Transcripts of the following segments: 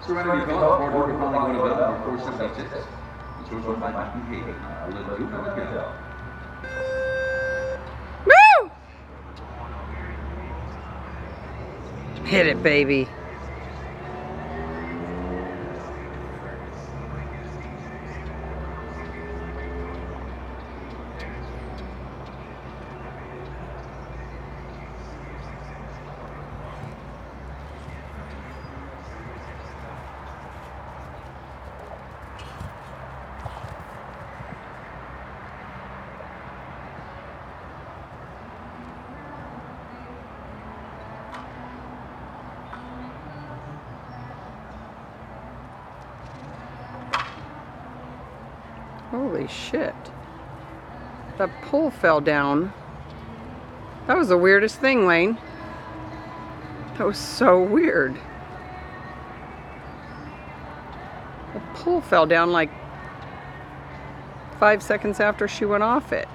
Serenity Phillips aboard Hooverphonic Odeveld for 476. It's yours by Matthew Hayden. Woo! Hit it, baby. Holy shit. That pole fell down. That was the weirdest thing, Lane. That was so weird. The pole fell down like 5 seconds after she went off it.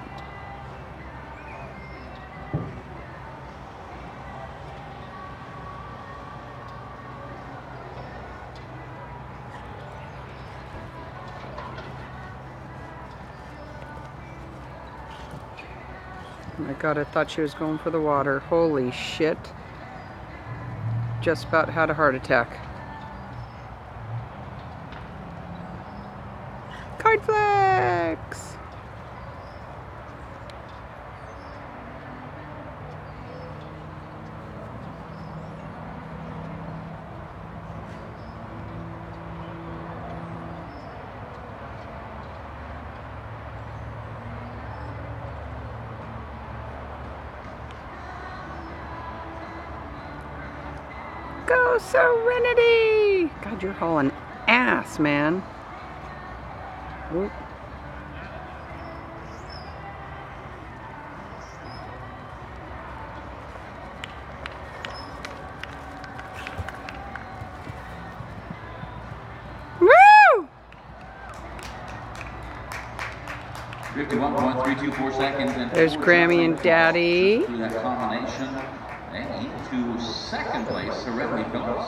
Oh my God, I thought she was going for the water. Holy shit. Just about had a heart attack. Kite flex! Go Serenity! God, you're hauling ass, man. Whoop. Woo! 51.324 seconds. And there's Grammy and Daddy. Through that combination. And into second place, Serenity Phillips.